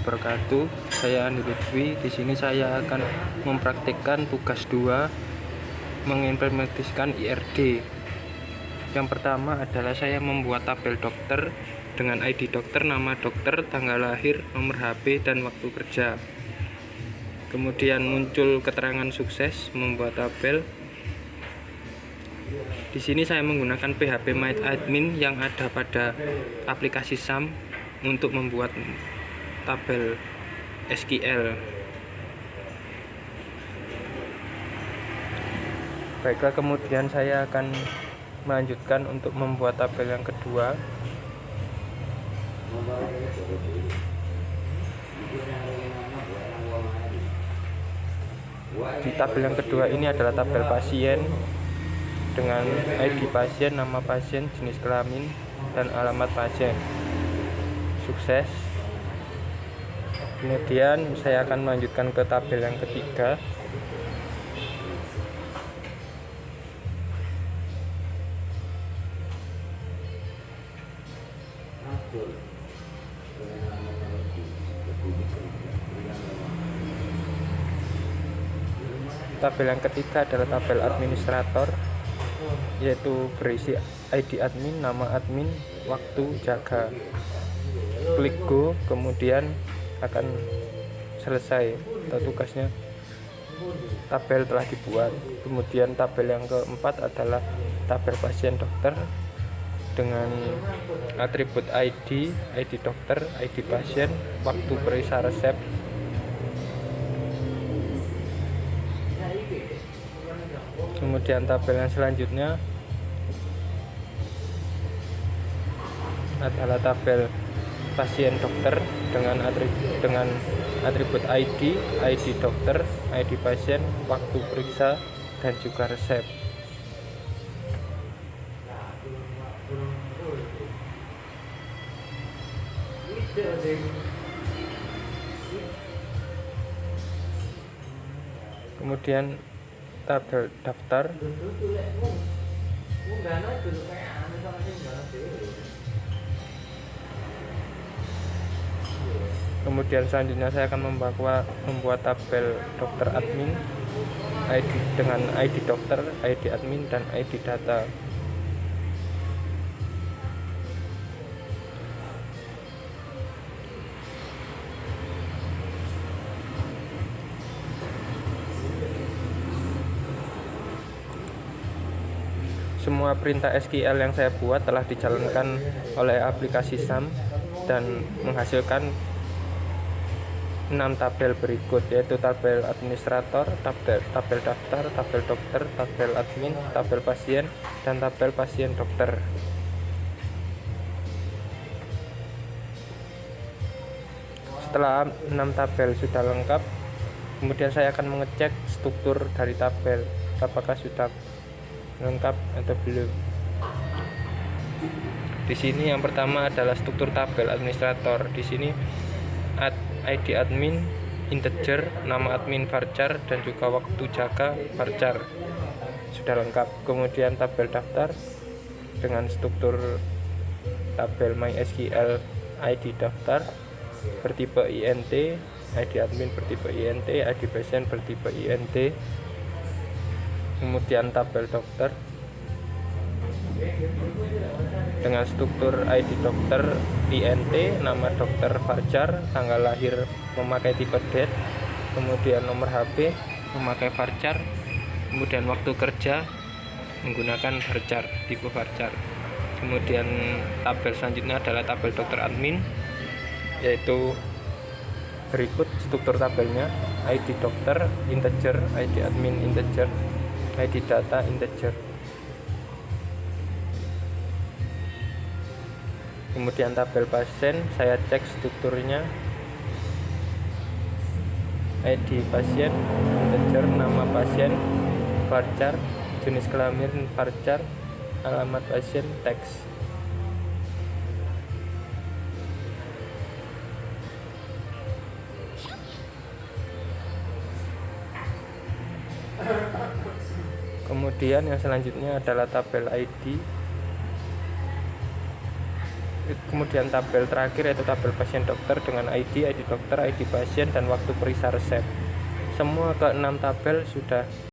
wabarakatuh. Saya Andi Lutfi. Di sini saya akan mempraktikkan tugas 2 mengimplementasikan IRD. Yang pertama adalah saya membuat tabel dokter dengan ID dokter, nama dokter, tanggal lahir, nomor HP, dan waktu kerja. Kemudian muncul keterangan sukses membuat tabel. Di sini saya menggunakan PHP My Admin yang ada pada aplikasi SAM untuk membuat tabel SQL. Baiklah, kemudian saya akan melanjutkan untuk membuat tabel yang kedua. Di tabel yang kedua ini adalah tabel pasien dengan ID pasien, nama pasien, jenis kelamin, dan alamat pasien. Sukses. Kemudian saya akan melanjutkan ke tabel yang ketiga. Tabel yang ketiga adalah tabel administrator, yaitu berisi ID admin, nama admin, waktu jaga. Klik go, kemudian akan selesai atau tugasnya. Tabel telah dibuat. Kemudian tabel yang keempat adalah tabel pasien dokter dengan atribut ID dokter, ID pasien, waktu periksa resep. Kemudian tabel yang selanjutnya adalah tabel pasien dokter dengan atribut ID dokter, ID pasien, waktu periksa, dan juga resep. Kemudian tabel daftar. Kemudian selanjutnya saya akan membuat tabel dokter admin dengan ID dokter, ID admin, dan ID data. Semua perintah SQL yang saya buat telah dijalankan oleh aplikasi SAM dan menghasilkan 6 tabel berikut, yaitu tabel administrator, tabel daftar, tabel dokter, tabel admin, tabel pasien, dan tabel pasien dokter. Setelah 6 tabel sudah lengkap, kemudian saya akan mengecek struktur dari tabel apakah sudah lengkap atau belum. Di sini yang pertama adalah struktur tabel administrator. Di sini ID admin integer, nama admin varchar, dan juga waktu jaga varchar sudah lengkap. Kemudian tabel daftar dengan struktur tabel MySQL ID daftar bertipe INT, ID admin bertipe INT, ID pasien bertipe INT. Kemudian tabel dokter dengan struktur ID dokter INT, nama dokter varchar, tanggal lahir memakai tipe DATE, kemudian nomor HP memakai varchar, kemudian waktu kerja menggunakan varchar, tipe varchar. Kemudian tabel selanjutnya adalah tabel dokter admin, yaitu berikut struktur tabelnya: ID dokter integer, ID admin integer, ID data integer. Kemudian tabel pasien, saya cek strukturnya: ID pasien integer, nama pasien varchar, jenis kelamin varchar, alamat pasien teks. Kemudian yang selanjutnya adalah tabel ID kemudian tabel terakhir yaitu tabel pasien dokter dengan ID dokter, ID pasien, dan waktu periksa resep. Semua ke-6 tabel sudah